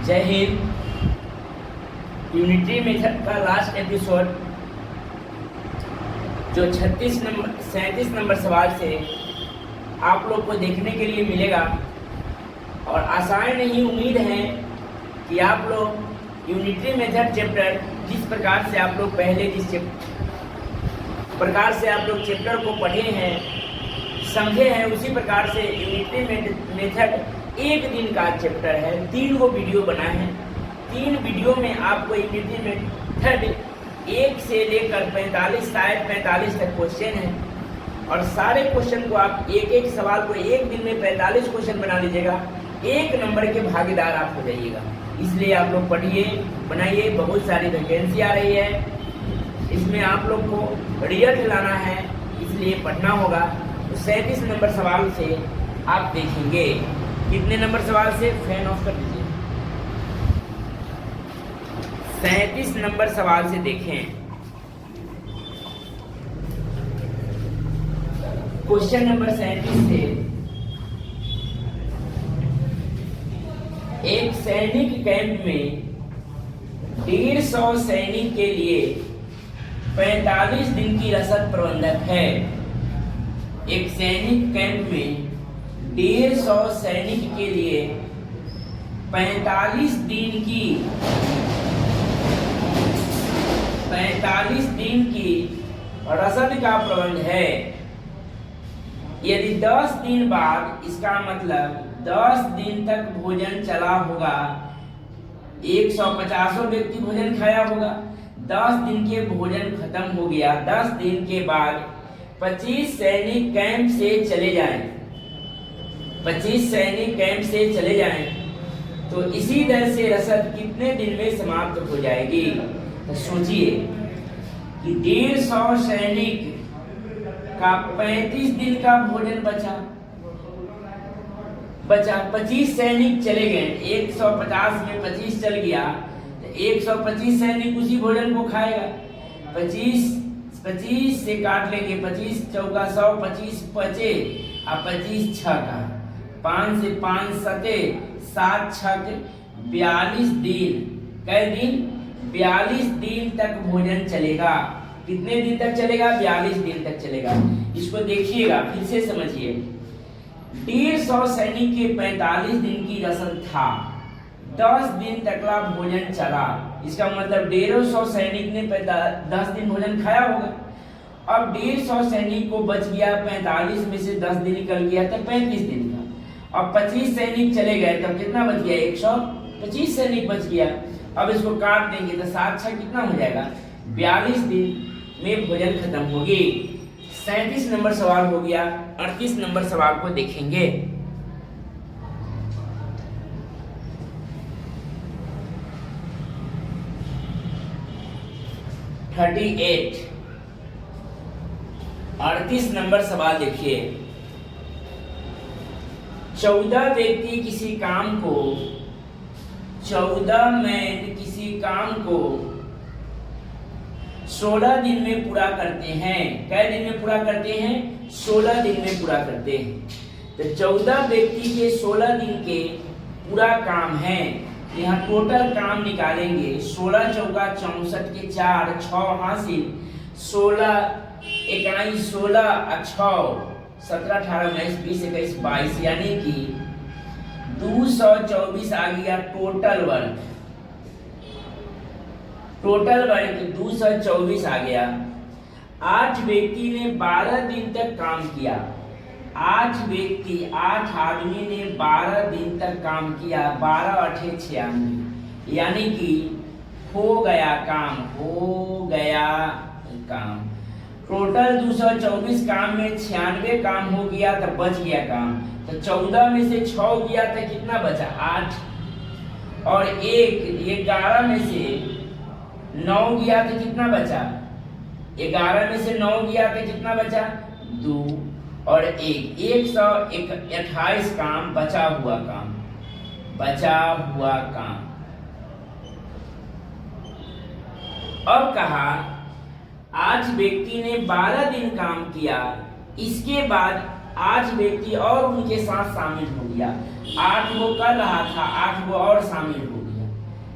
जय Hind. Unitary method का last episode जो 37 नंबर सवाल से आप लोग को देखने के लिए मिलेगा और आसान नहीं, उम्मीद है कि आप लोग यूनिटरी मेथड चैप्टर जिस प्रकार से आप लोग पहले प्रकार से आप लोग चैप्टर को पढ़े हैं, समझे हैं, उसी प्रकार से यूनिटरी मेथड एक दिन का चैप्टर है। 3 वो वीडियो बनाए हैं। 3 वीडियो में आपको यूनिटरी मेथड 1 से लेकर 45 तक क्वेश्चन है और सारे क्वेश्चन को आप एक सवाल को एक दिन में 45 क्वेश्चन बना लीजिएगा। 1 नंबर के भागीदार आप हो जाइएगा। इसलिए आप लोग पढ़िए, बनाइए। बहुत सारी वैकेंसी आ रही है, इसमें आप लोग को रिजल्ट लाना है, इसलिए पढ़ना होगा। तो 37 नंबर सवाल से आप देखेंगे। कितने नंबर सवाल से? फैन ऑफ कर दीजिए। 37 नंबर सवाल से देखें। क्वेश्चन नंबर 37 से, एक सैनिक कैंप में 150 सैनिक के लिए 45 दिन की रसद प्रबंधक है। एक सैनिक कैंप में 150 सैनिक के लिए 45 दिन की रसद का प्रबंध है। यदि 10 दिन बाद, इसका मतलब 10 दिन तक भोजन चला होगा, 150 व्यक्ति भोजन खाया होगा, 10 दिन के भोजन खत्म हो गया, 10 दिन के बाद 25 सैनिक कैंप से चले जाएं, 25 सैनिक कैंप से चले जाएं, तो इसी दर से रसद कितने दिन में समाप्त हो जाएगी? तो सोचिए कि 150 सैनिक का 35 दिन का भोजन बचा, 25 सैनिक चले गए, 150 में 25 चल गया, तो 125 सैनिक उसी भोजन को खाएगा। 25 से काट लेंगे, 25 चौका 100, 25 बचे और 25 छका 5 से 5 सते 7 छक 42 दिन। कै दिन? 42 दिन तक भोजन चलेगा। कितने दिन तक चलेगा? 42 दिन तक चलेगा। इसको देखिएगा, फिर से समझिए। 150 सैनिक के 45 दिन की रसद था, 10 दिन तकला भोजन चला, इसका मतलब 150 सैनिक ने 10 दिन भोजन खाया होगा। अब 150 सैनिक को बच गया, 45 में से 10 दिन निकल गया तो 35 दिन का। अब 25 सैनिक चले गए, तब कितना बच गया? 125 सैनिक बच गया। अब इसको काट देंगे तो 7 6 कितना हो जाएगा? 42 दिन में भोजन खत्म होगी। 37 नंबर सवाल हो गया। 38 नंबर सवाल को देखेंगे। (38) 38 नंबर सवाल देखिए। 14 व्यक्ति किसी काम को 14 मैन किसी काम को 16 दिन में पूरा करते हैं। कै दिन में पूरा करते हैं? 16 दिन में पूरा करते हैं। तो 14 व्यक्ति के 16 दिन के पूरा काम है। यहाँ टोटल काम निकालेंगे। 16 चौका 64 के 4 6 हासिल, 16 21 16 और 6 17 18 19 20 21 22, यानी कि 224 आ गया टोटल वर्क। टोटल वर्क 224 आ गया। 8 व्यक्ति ने 12 दिन तक काम किया। 8 आदमी ने 12 दिन तक काम किया। 12 8 96, यानी कि हो गया काम। टोटल 224 काम में 96 काम हो गया तो बच गया काम। तो 14 में से 6 गया तो कितना बचा? 8 और 1 11 में से 9 गया तो कितना बचा? 11 में से 9 गया तो कितना बचा? 2 और 1 128 काम, बचा हुआ काम। अब कहा 8 व्यक्ति ने 12 दिन काम किया, इसके बाद 8 व्यक्ति और उनके साथ शामिल हो गया। 8 वो कर रहा था, 8 वो और शामिल हो गया,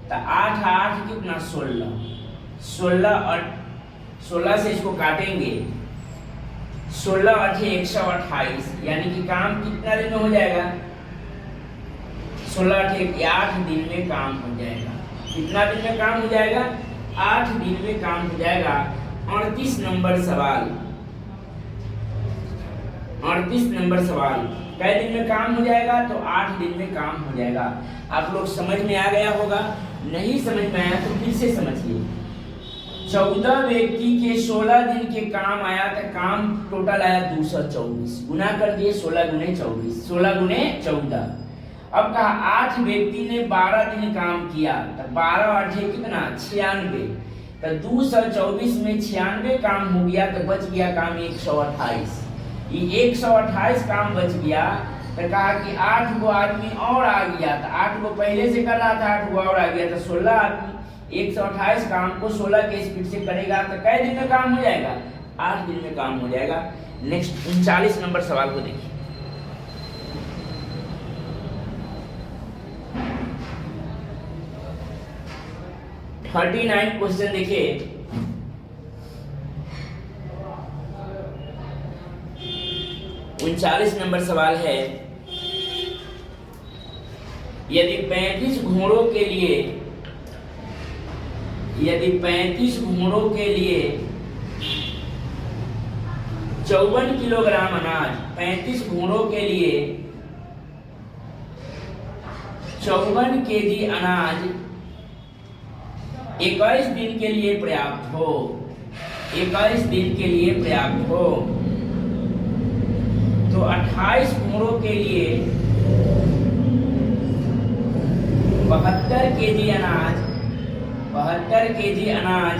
तो 8 8 कितना 16, 16 और 16 से इसको काटेंगे, 16 8 128, यानी कि काम कितना दिन में हो जाएगा? 16 8 दिन में काम हो जाएगा। कितना दिन में काम हो जाएगा? 8 दिन में काम हो जाएगा। 38 नंबर सवाल, 38 नंबर सवाल, कै दिन में काम हो जाएगा? तो 8 दिन में काम हो जाएगा। आप लोग समझ में आ गया होगा, नहीं समझ में आया तो फिर से समझिए। 14 व्यक्ति के 16 दिन के काम आया तो काम टोटल आया 224, गुना कर दिए 16 गुने 24, 16 गुने 14। अब कहा 8 व्यक्ति ने 12 दिन काम किया, तो 12 8 कितना 96, तो 224 में 96 काम हो गया, तो बच गया काम 128। ये 128 काम बच गया, तो कहा कि 8 गो आदमी और आ गया, तो 8 गो पहले से कर रहा था, 8 गो और आ गया, तो 16 आदमी 128 काम को 16 के स्पीड से करेगा, तो कै दिन में काम हो जाएगा? 8 दिन में काम हो जाएगा। नेक्स्ट 39 नंबर सवाल को देखिए। थर्टी 39 क्वेश्चन देखिए। उनचालीस नंबर सवाल है, यदि 35 घोड़ों के लिए, यदि 35 घोड़ों के लिए 54 किलोग्राम अनाज, 35 घोड़ों के लिए 54 केजी अनाज 21 दिन के लिए पर्याप्त हो, 21 दिन के लिए पर्याप्त हो, तो 28 घोड़ों के लिए 72 केजी अनाज, 72 केजी अनाज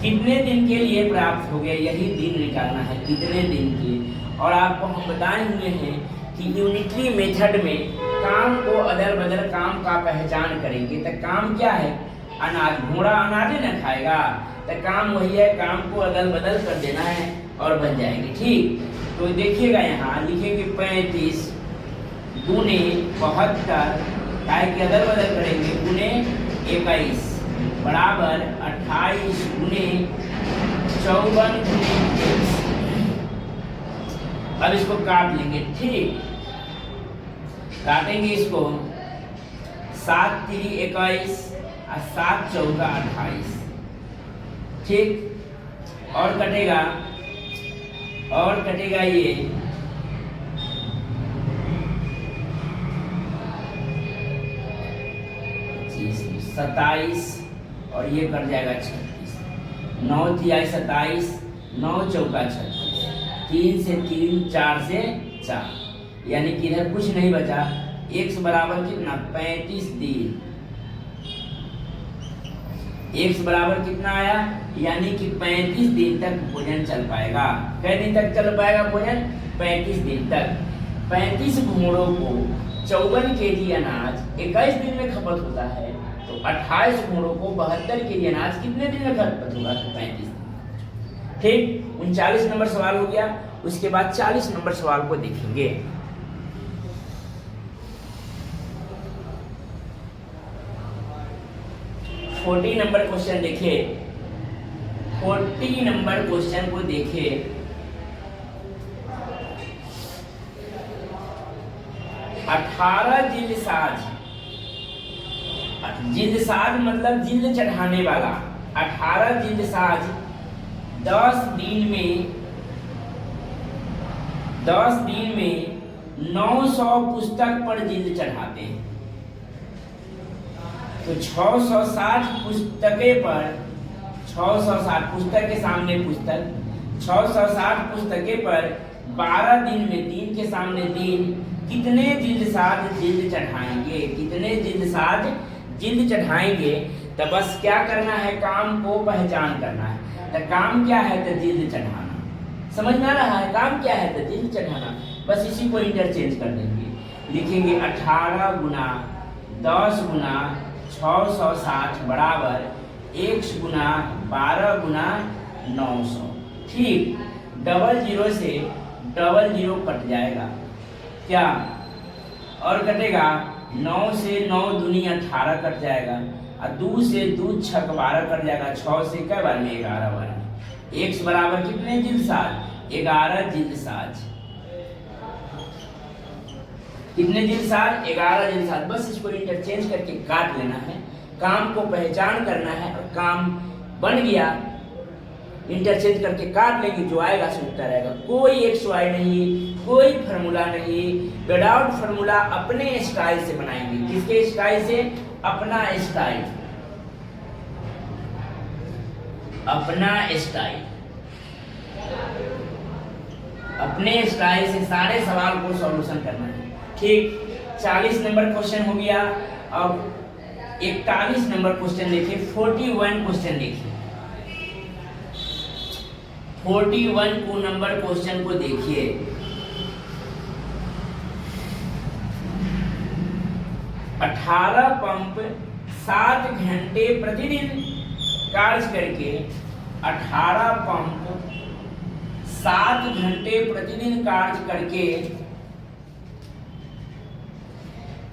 कितने दिन के लिए प्राप्त हो गया? यही दिन निकालना है, कितने दिन के। और आपको हम बताए हुए हैं कि यूनिटरी मेथड में काम को अदल बदल काम का पहचान करेंगे, तो काम क्या है? अनाज। घोड़ा अनाज ही न खाएगा, तो काम वही है, काम को अदल बदल कर देना है और बन जाएगी। ठीक, तो देखिएगा यहाँ लिखेंगे 35 गुने 72, कि अदल बदल करेंगे, गुने 21 बराबर 28 गुने 54 गुने 21। अब इसको काट लेंगे। ठीक, काटेंगे इसको, 7 3 21 और 7 14 28। ठीक, और कटेगा, और कटेगा ये 27 और ये कट जाएगा 36, 9 3 27, 9 चौका 36, 3 से 3, 4 से 4, यानी कि इधर कुछ नहीं बचा। x बराबर कितना? 35 दिन। x बराबर कितना आया? यानी कि 35 दिन तक भोजन चल पाएगा। कै दिन तक चल पाएगा भोजन? 35 दिन तक। 35 घोड़ों को 54 केजी अनाज 21 दिन में खपत होता है, तो 28 घोड़ों को 72 केजी अनाज कितने दिन में खपत होगा? तो 35 दिन। ठीक, 39 नंबर सवाल हो गया। उसके बाद 40 नंबर सवाल को देखेंगे। फोर्टी नंबर क्वेश्चन देखिए, 40 नंबर क्वेश्चन को देखिए। अठारह जिल्दसाज, जिल्दसाज मतलब जिल्द चढ़ाने वाला। 18 जिल्दसाज 10 दिन में 900 पुस्तक पर जिल्द चढ़ाते हैं, तो 660 पुस्तकें पर, 660 पुस्तक के सामने पुस्तक, 660 पुस्तकें पर 12 दिन में, दिन के सामने दिन, कितने जिल्दसाज जिल्द चढ़ाएंगे? कितने जिल्दसाज जिल्द चढ़ाएंगे? तो बस क्या करना है? काम को पहचान करना है। तो काम क्या है? तो जिल्द चढ़ाना। समझ में आ रहा है? काम क्या है? तो जिल्द चढ़ाना। बस इसी को इंटरचेंज कर देंगे। लिखेंगे 18 गुना 10 गुना 660 बराबर 1 गुना 12 गुना 900। ठीक, 00 से डबल जीरो कट जाएगा क्या, और कटेगा 9 से 9 दूनी 18 कट जाएगा, और 2 से 2 छक 12 कट जाएगा, 6 से क्या बार में 11 बार में। x बराबर कितने जिल्द-साज, 11 जिल्द-साज। कितने जिल्द-साज, 11 जिल्द-साज। बस इसको इंटरचेंज करके काट लेना है, काम को पहचान करना है, और काम बन गया इंटरचेंज करके काट लेंगे, जो आएगा सो उत्तर आएगा। कोई एक्स वाई नहीं, कोई फार्मूला नहीं, विदाउट फार्मूला अपने स्टाइल से बनाएंगे। किसके स्टाइल से, अपना स्टाइल, अपना स्टाइल, अपने स्टाइल से सारे सवाल को सॉल्यूशन करना है। ठीक, 40 नंबर क्वेश्चन हो गया। अब 41 नंबर क्वेश्चन देखिए, 41 क्वेश्चन देखिए, 41 को नंबर क्वेश्चन को देखिए। अठारह पंप 7 घंटे प्रतिदिन कार्य करके, 18 पंप 7 घंटे प्रतिदिन कार्य करके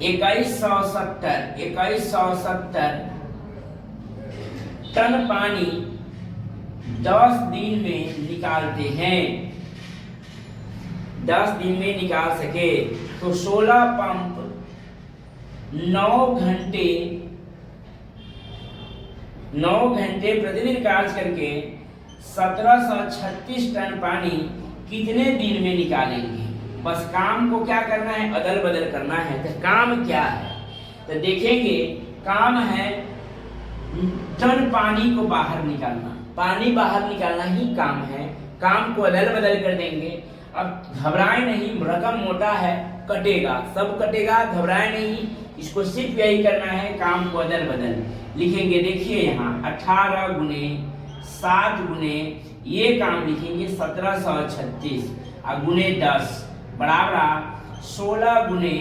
2170 टन पानी 10 दिन में निकालते हैं। 10 दिन में निकाल सके तो 16 पंप 9 घंटे प्रतिदिन कार्य करके 1736 टन पानी कितने दिन में निकालेंगे। बस काम को क्या करना है, अदल बदल करना है। तो काम क्या है, तो देखेंगे काम है टन पानी को बाहर निकालना, पानी बाहर निकालना ही काम है। काम को अदल बदल कर देंगे। अब घबराए नहीं, रकम मोटा है, कटेगा, सब कटेगा, घबराए नहीं, इसको सिर्फ यही करना है, काम को अदल बदल लिखेंगे। देखिए यहाँ 18 गुने 7 गुने ये काम लिखेंगे 1736 और गुने 10 बराबर 16 गुने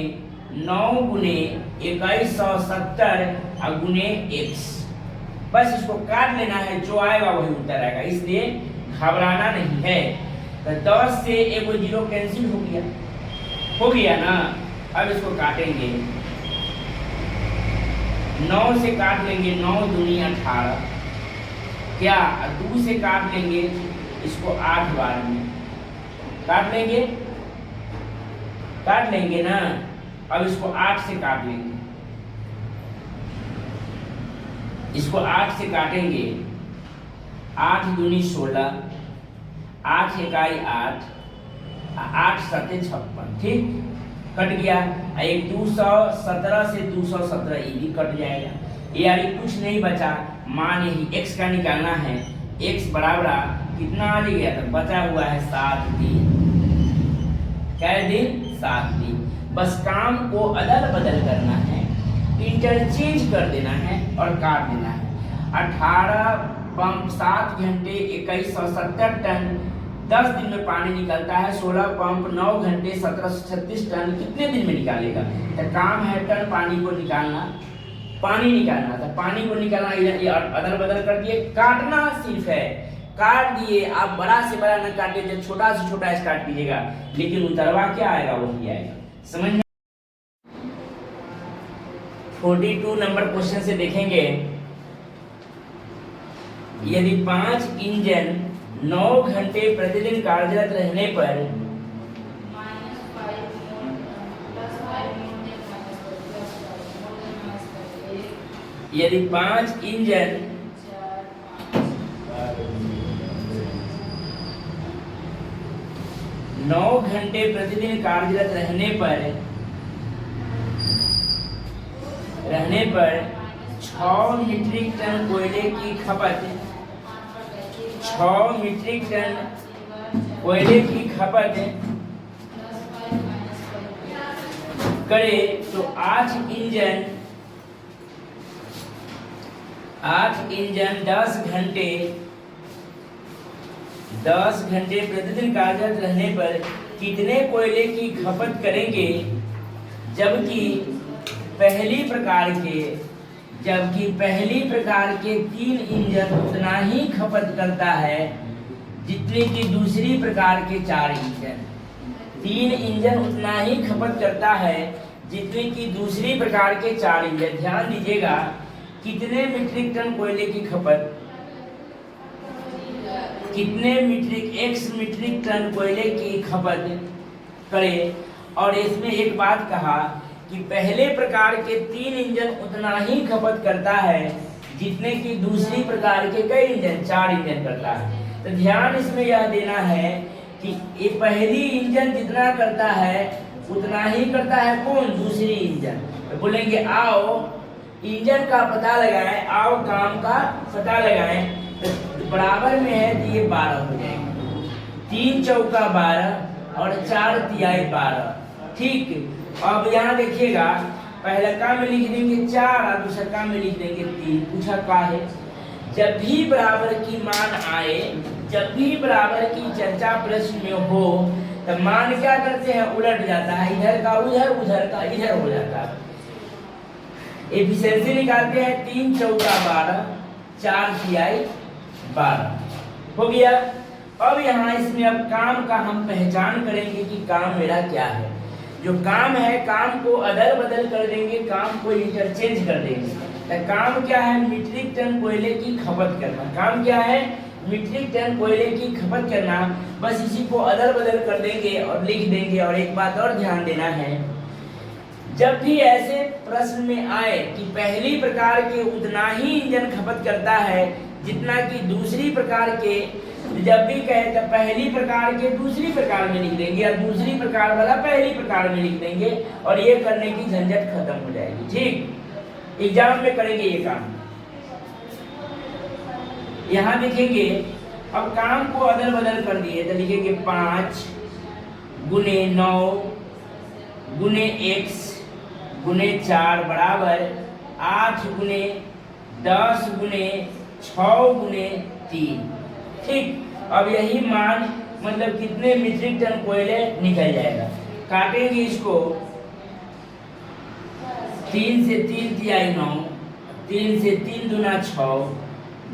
9 गुने 2170 और गुने x। बस इसको काट लेना है, जो आएगा वही उत्तर आएगा, इसलिए घबराना नहीं है। तो 10 से एगो जीरो कैंसिल हो गया ना। अब इसको काटेंगे, 9 से काट लेंगे, 9 दूनी 18 क्या, 2 से काट लेंगे इसको 8 बार में काट लेंगे ना। अब इसको 8 से काट लेंगे, इसको 8 से काटेंगे, 8 दूनी 16, 8 एकाई 8, 8 सते 56, ठीक, कट गया। एक 217 से 217 ये भी कट जाएगा। यार ये कुछ नहीं बचा, मान यही x का निकालना है। x बराबर कितना आ गया, तो बचा हुआ है 7 दिन। क्या दिन, 7 दिन। बस काम को अदल बदल करना है, इंटरचेंज कर देना है और काट देना है। 18 पंप 7 घंटे 2170 टन 10 दिन में पानी निकलता है। 16 पंप 9 घंटे 1736 टन कितने दिन में निकालेगा। तो काम है टन पानी को निकालना, पानी निकालना। तो पानी को निकालना, इधर अदल बदल कर दिए, काटना सिर्फ है, काट दिए। आप बड़ा से बड़ा न काटिए, जब छोटा से छोटा स्टार्ट कीजिएगा, लेकिन उतरवा क्या आएगा वही आएगा, समझ में। 42 नंबर क्वेश्चन से देखेंगे, यदि 5 इंजन 9 घंटे प्रतिदिन कार्यरत रहने पर यदि 5 इंजन 9 घंटे प्रतिदिन कार्यरत रहने पर 6 मीट्रिक टन कोयले की खपत 6 मीट्रिक टन कोयले की खपत करे तो 8 इंजन 10 घंटे प्रतिदिन कार्यरत रहने पर कितने कोयले की खपत करेंगे। जबकि पहली प्रकार के 3 इंजन उतना ही खपत करता है जितने की दूसरी प्रकार के 4 इंजन। तीन इंजन उतना ही खपत करता है जितने की दूसरी प्रकार के 4 इंजन। ध्यान दीजिएगा, कितने मीट्रिक टन कोयले की खपत, कितने x मीट्रिक टन कोयले की खपत करे। और इसमें एक बात कहा कि पहले प्रकार के 3 इंजन उतना ही खपत करता है जितने की दूसरी प्रकार के कई इंजन 4 इंजन करता है। तो ध्यान इसमें यह देना है कि ये पहली इंजन जितना करता है उतना ही करता है कौन, दूसरी इंजन। तो बोलेंगे आओ इंजन का पता लगाएं, आओ काम का पता लगाएं। तो बराबर में है तो ये 12 हो जाएंगे, 3 चौका 12 और 4 तिहाई 12। ठीक, अब यहाँ देखिएगा, पहला का में लिख देंगे 4 और दूसरा का में लिख देंगे 3। पूछा का है, जब भी बराबर की मान आए, जब भी बराबर की चर्चा प्रश्न में हो तो मान क्या करते हैं, उलट जाता है, इधर का उधर, उधर का इधर हो जाता है। एफिशिएंसी निकालते हैं, 3 चौका 12, 4 तिहाई 12 हो गया। अब यहाँ इसमें अब काम का हम पहचान करेंगे कि काम मेरा क्या है। जो काम है, काम को अदल बदल कर देंगे, काम को इंटरचेंज कर देंगे। तो काम क्या है, मीट्रिक टन कोयले की खपत करना। काम क्या है, मीट्रिक टन कोयले की खपत करना। बस इसी को अदल बदल कर देंगे और लिख देंगे। और एक बात और ध्यान देना है, जब भी ऐसे प्रश्न में आए कि पहली प्रकार के उतना ही इंजन खपत करता है जितना कि दूसरी प्रकार के, जब भी कहे तो पहली प्रकार के दूसरी प्रकार में लिख देंगे या दूसरी प्रकार वाला पहली प्रकार में लिख देंगे और ये करने की झंझट खत्म हो जाएगी। ठीक, एग्जाम में करेंगे ये काम। यहाँ लिखेंगे, अब काम को अदल बदल कर दिए तो लिखेंगे 5 गुने 9 गुने x गुने 4 बराबर 8 गुने 10 गुने 6 गुने 3। ठीक, अब यही मान मतलब कितने मीट्रिक टन कोयले निकल जाएगा। काटेंगे इसको, 3 से 3 तिहाई 9, 3 से 3 दूना 6,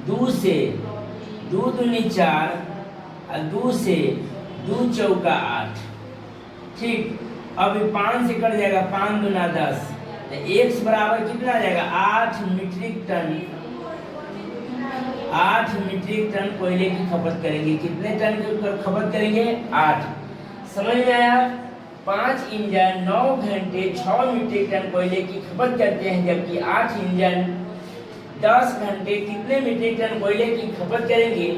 2 से 2 दूनी 4 और 2 से 2 चौका 8। ठीक, अब 5 से कट जाएगा, 5 दूना 10, तो x बराबर कितना आ जाएगा, 8 मीट्रिक टन। 8 मीट्रिक टन कोयले की खपत करेंगे। कितने टन की खपत करेंगे, 8। समझ में आया। 5 इंजन 9 घंटे 6 मीट्रिक टन कोयले की खपत करते हैं, जबकि 8 इंजन 10 घंटे कितने मीट्रिक टन कोयले की खपत करेंगे,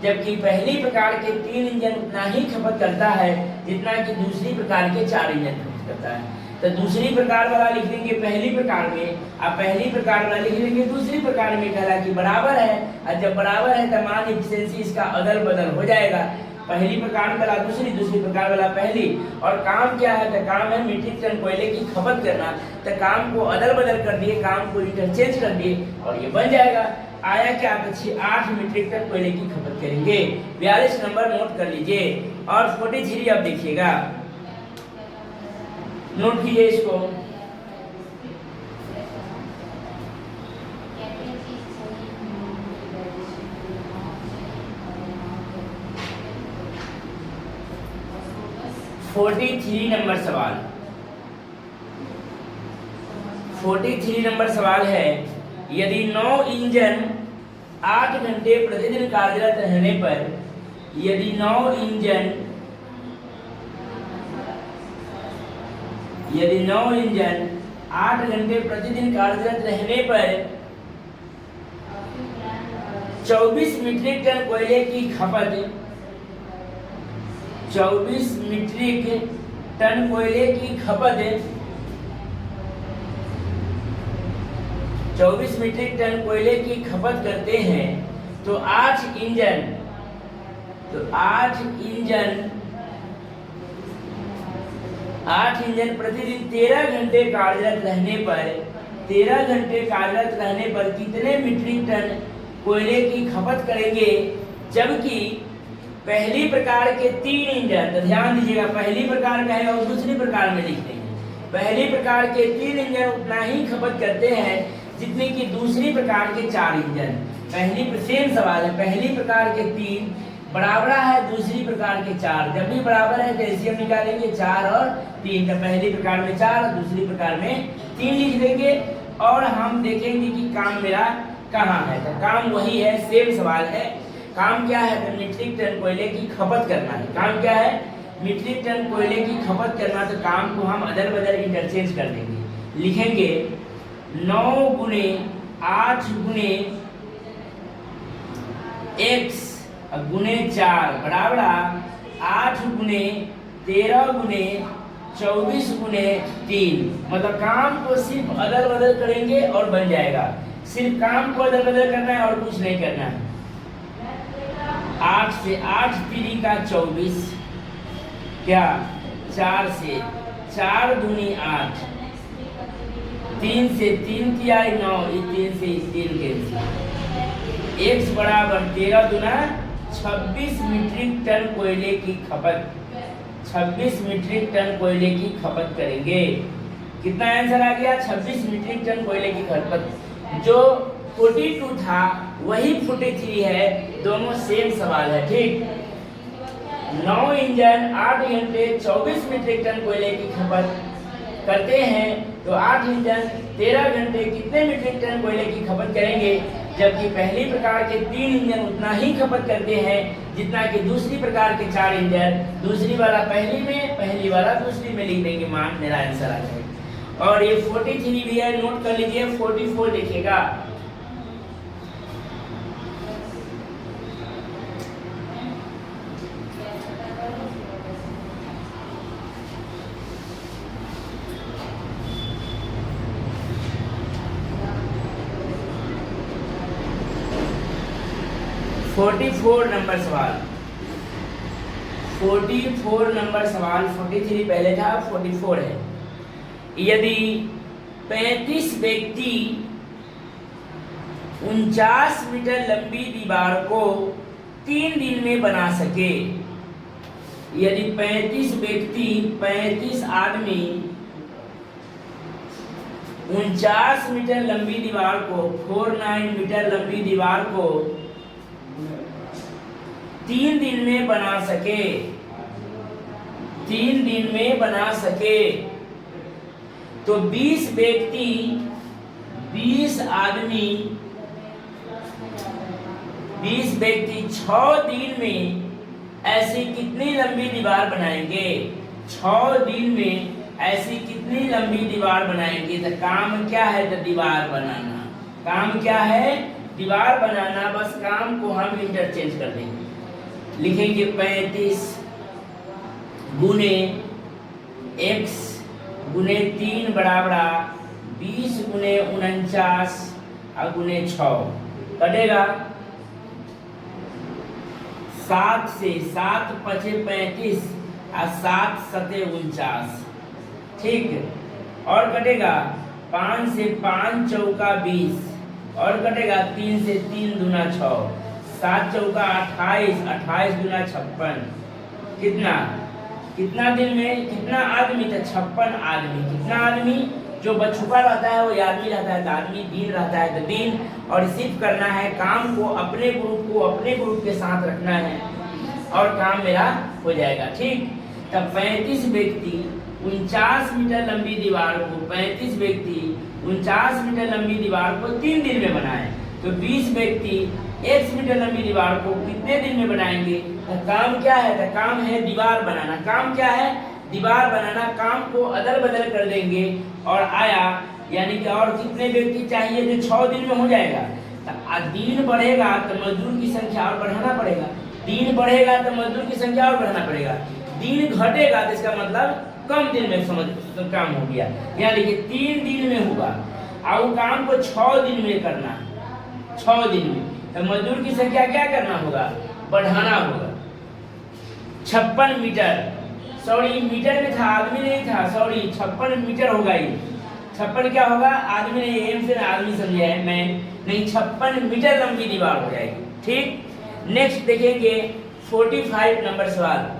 जबकि पहली प्रकार के 3 इंजन उतना ही खपत करता है जितना कि दूसरी प्रकार के 4 इंजन खपत करता है। तो दूसरी प्रकार वाला लिख देंगे पहली प्रकार में, और पहली प्रकार वाला लिख देंगे दूसरी प्रकार में। कहला कि बराबर है, और जब बराबर है तो मान एफिशिएंसी इसका अदल बदल हो जाएगा। पहली प्रकार वाला दूसरी, दूसरी प्रकार वाला पहली। और काम क्या है, तो काम है मीट्रिक टन कोयले की खपत करना। तो काम को अदल बदल कर दिए, काम को इंटरचेंज कर दिए और ये बन जाएगा। आया क्या, 8 मीट्रिक टन कोयले की खपत करेंगे। 42 नंबर नोट कर लीजिए। और 43 अब देखिएगा, नोट कीजिए इसको। नंबर सवाल, 43 नंबर सवाल है, यदि 9 इंजन 8 घंटे प्रतिदिन कार्यरत रहने पर, यदि 9 इंजन 8 घंटे प्रतिदिन कार्यरत रहने पर 24 मीट्रिक टन कोयले की खपत, 24 मीट्रिक टन कोयले की खपत, 24 मीट्रिक टन कोयले की खपत करते हैं, तो 8 इंजन 8 इंजन प्रतिदिन 13 घंटे कार्यरत रहने पर, 13 घंटे कार्यरत रहने पर कितने मीट्रिक टन कोयले की खपत करेंगे, जबकि पहली प्रकार के 3 इंजन, तो ध्यान दीजिएगा पहली प्रकार का है और दूसरी प्रकार में लिख देंगे। पहली प्रकार के 3 इंजन उतना ही खपत करते हैं जितने की दूसरी प्रकार के 4 इंजन। पहली सेम सवाल है, पहली प्रकार के 3 बराबरा है दूसरी प्रकार के 4, जब भी बराबर है तो एलसीएम निकालेंगे 4 और 3, तो पहली प्रकार में 4 और दूसरी प्रकार में 3 लिख देंगे और हम देखेंगे कि काम मेरा कहाँ है। तो काम वही है, सेम सवाल है। काम क्या है? तो मीट्रिक टन कोयले की खपत करना है। काम क्या है? मीट्रिक टन कोयले की खपत करना। तो काम को हम अदल बदल इंटरचेंज कर देंगे, लिखेंगे 9 गुने 8 गुने x गुने 4 बराबर 8 गुने 13 गुने 24 गुने 3। मतलब काम को सिर्फ अदल बदल करेंगे और बन जाएगा। सिर्फ काम को अदल बदल करना है और कुछ नहीं करना है। 8 से 8 3 का 24, क्या 4 से 4 दूनी 8, 3 से 3 किया 9, 3 से 3 के x बराबर 13 गुना 26 मीट्रिक टन कोयले की खपत, 26 मीट्रिक टन कोयले की खपत करेंगे। कितना आंसर आ गया? 26 मीट्रिक टन कोयले की खपत। जो 42 था वही 43 है, दोनों सेम सवाल है। ठीक, 9 इंजन 8 घंटे 24 मीट्रिक टन कोयले की खपत करते हैं, तो 8 इंजन 13 घंटे कितने मीट्रिक टन कोयले की खपत करेंगे? जबकि पहली प्रकार के 3 इंजन उतना ही खपत करते हैं जितना कि दूसरी प्रकार के 4 इंजन। दूसरी वाला पहली में, पहली वाला दूसरी में लिख देंगे, मान मेरा आंसर आ जाएगा। और ये 43 भी है, नोट कर लीजिए, 44 लिखेगा। नंबर सवाल, 44 नंबर सवाल, 43 पहले था, 44 है। यदि 35 व्यक्ति 49 मीटर लंबी दीवार को 3 दिन में बना सके, यदि 35 व्यक्ति 35 आदमी 49 मीटर लंबी दीवार को 49 मीटर लंबी दीवार को 3 दिन में बना सके, 3 दिन में बना सके, तो 20 व्यक्ति 20 आदमी 20 व्यक्ति 6 दिन में ऐसी कितनी लंबी दीवार बनाएंगे? 6 दिन में ऐसी कितनी लंबी दीवार बनाएंगे? तो काम क्या है? तो दीवार बनाना। काम क्या है? दीवार बनाना। बस काम को हम इंटरचेंज कर देंगे, लिखेंगे 35 गुने x गुने 3 बराबर 20 गुने 49 और गुने 6 कटेगा 7 से 7 पचे 35 और 7 सते 49। ठीक, और कटेगा 5 से 5 चौका 20 और कटेगा 3 से 3 दूना 6, 7 चौका 28, 28 दूना 56। कितना कितना दिन में कितना आदमी? तो 56 आदमी। कितना आदमी? जो छुपा रहता है वो आदमी रहता है, तो आदमी दिन रहता है तो दिन। और सिर्फ करना है काम को अपने ग्रुप के साथ रखना है और काम मेरा हो जाएगा। ठीक, तब 35 व्यक्ति 49 मीटर लंबी दीवार को 35 व्यक्ति 49 मीटर लंबी दीवार को 3 दिन में बनाए, तो 20 व्यक्ति 1 मीटर लंबी दीवार को कितने दिन में बनाएंगे? तो काम क्या है? तो काम है दीवार बनाना। काम क्या है? दीवार बनाना। काम को अदल बदल कर देंगे और आया, यानी कि और कितने व्यक्ति चाहिए जो 6 दिन में हो जाएगा? तो दिन बढ़ेगा तो मजदूर की संख्या और बढ़ाना पड़ेगा, दिन बढ़ेगा तो मजदूर की संख्या और बढ़ाना पड़ेगा, दिन घटेगा तो इसका मतलब कम दिन में समझ तो काम हो गया। यानी कि 3 दिन में होगा और काम को 6 दिन में करना, 6 दिन में। तो मजदूर की संख्या क्या करना होगा? बढ़ाना होगा। 56 मीटर, सॉरी मीटर में था, आदमी नहीं था, सॉरी 56 मीटर होगा। ये 56 क्या होगा? आदमी नहीं, एम से आदमी समझा है मैं नहीं, 56 मीटर लंबी दीवार हो जाएगी। ठीक, नेक्स्ट देखेंगे 45 नंबर सवाल।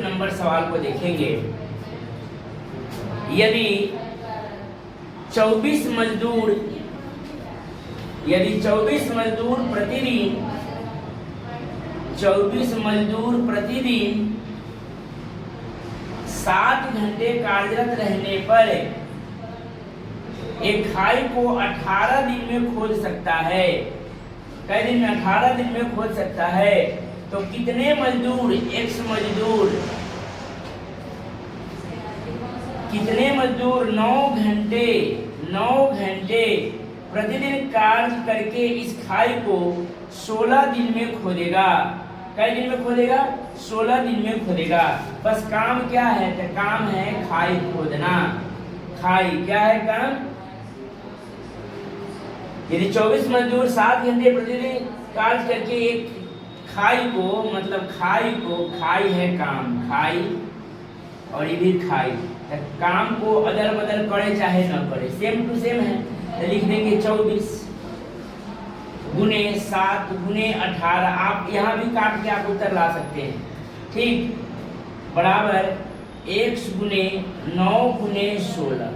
नंबर सवाल को देखेंगे। यदि 24 मजदूर प्रतिदिन 7 घंटे कार्यरत रहने पर एक खाई को 18 दिन में खोद सकता है। कई दिन में? 18 दिन में खोद सकता है। तो कितने मजदूर, कितने मजदूर 9 घंटे प्रतिदिन कार्य करके इस खाई को 16 दिन में खोदेगा। कई दिन में खोदेगा? 16 दिन में खोदेगा। बस काम क्या है? तो काम है खाई खोदना। खाई क्या है काम? यदि 24 मजदूर 7 घंटे प्रतिदिन कार्य करके एक खाई को, मतलब खाई है काम, खाई और ये भी खाई, तो काम को अदल बदल करे चाहे न करे, सेम टू सेम है। तो लिख देंगे 24 गुने 7 गुने 18। आप यहाँ भी काट के आप उत्तर ला सकते हैं, ठीक, बराबर 1 गुने 9 गुने 16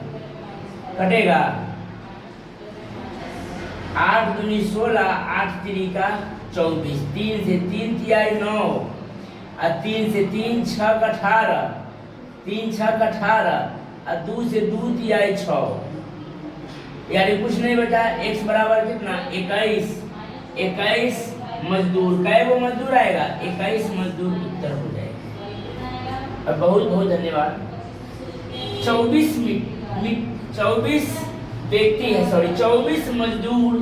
कटेगा 8 दूनी 16, 8 3 का 24, 3 से 3 तिहाई 9 और 3 से 3 6 का 18, 3 6 का 18 और 2 से 2 तिहाई 6, यानी कुछ नहीं बचा। x बराबर कितना? 21 मजदूर। कै वो मजदूर आएगा? 21 मजदूर उत्तर हो जाएगा। अब बहुत बहुत धन्यवाद। 24 मजदूर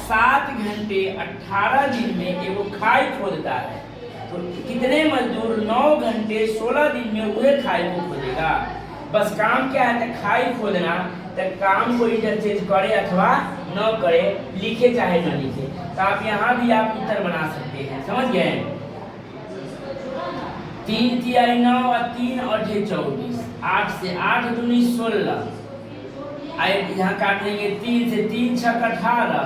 7 घंटे 18 दिन में एगो खाई खोदता है। तो कितने मजदूर 9 घंटे 16 दिन में वह खाई को खोदेगा। बस काम क्या है? तो खाई खोदना। तो काम को इंटरचेंज करे अथवा न करे, लिखे चाहे न लिखे, तो आप यहाँ भी आप उत्तर बना सकते हैं। समझ गए? 3 तिहाई 9 और 3 8 24, 8 से 8 दूनी 16, यहाँ काट लेंगे 3 से 3 6 का 18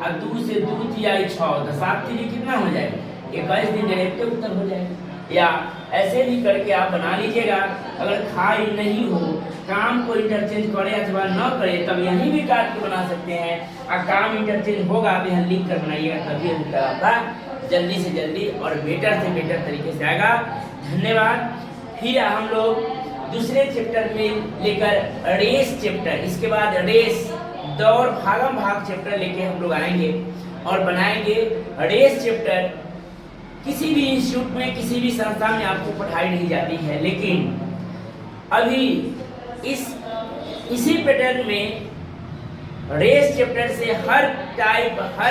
और 2 से 2 तिहाई 6, तो 7 3 कितना हो जाएगा? 21 दिन डायरेक्ट उत्तर हो जाएगा। या ऐसे भी करके आप बना लीजिएगा। अगर खाई नहीं हो, काम को इंटरचेंज करे अथवा न करे, तब यहीं भी काट के बना सकते हैं। और काम इंटरचेंज होगा आप यहाँ लिख कर बनाइएगा, तभी उत्तर आपका जल्दी से जल्दी और बेटर से बेटर तरीके से आएगा। धन्यवाद। फिर हम लोग दूसरे चैप्टर में लेकर रेस चैप्टर, इसके बाद रेस दौड़ भागम भाग चैप्टर लेके हम लोग आएंगे और बनाएंगे रेस चैप्टर। किसी भी इंस्टीट्यूट में, किसी भी संस्था में आपको पढ़ाई नहीं जाती है, लेकिन अभी इसी पैटर्न में रेस चैप्टर से हर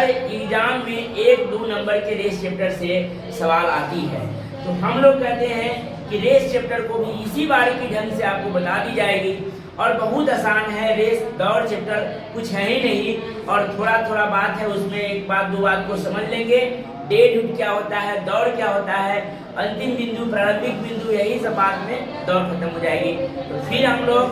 एग्जाम में 1-2 नंबर के रेस चैप्टर से सवाल आती है। तो हम लोग कहते हैं कि रेस चैप्टर को भी इसी बारीकी ढंग से आपको बता दी जाएगी और बहुत आसान है। रेस दौड़ चैप्टर कुछ है ही नहीं और थोड़ा थोड़ा बात है, उसमें 1 बात 2 बात को समझ लेंगे। डेड क्या होता है, दौड़ क्या होता है, अंतिम बिंदु, प्रारंभिक बिंदु, यही सब बात में दौड़ खत्म हो जाएगी। तो फिर हम लोग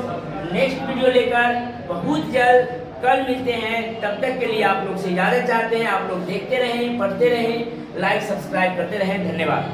नेक्स्ट वीडियो लेकर बहुत जल्द कल मिलते हैं। तब तक के लिए आप लोग से इजाजत चाहते हैं। आप लोग देखते रहें, पढ़ते रहें, लाइक सब्सक्राइब करते रहें। धन्यवाद।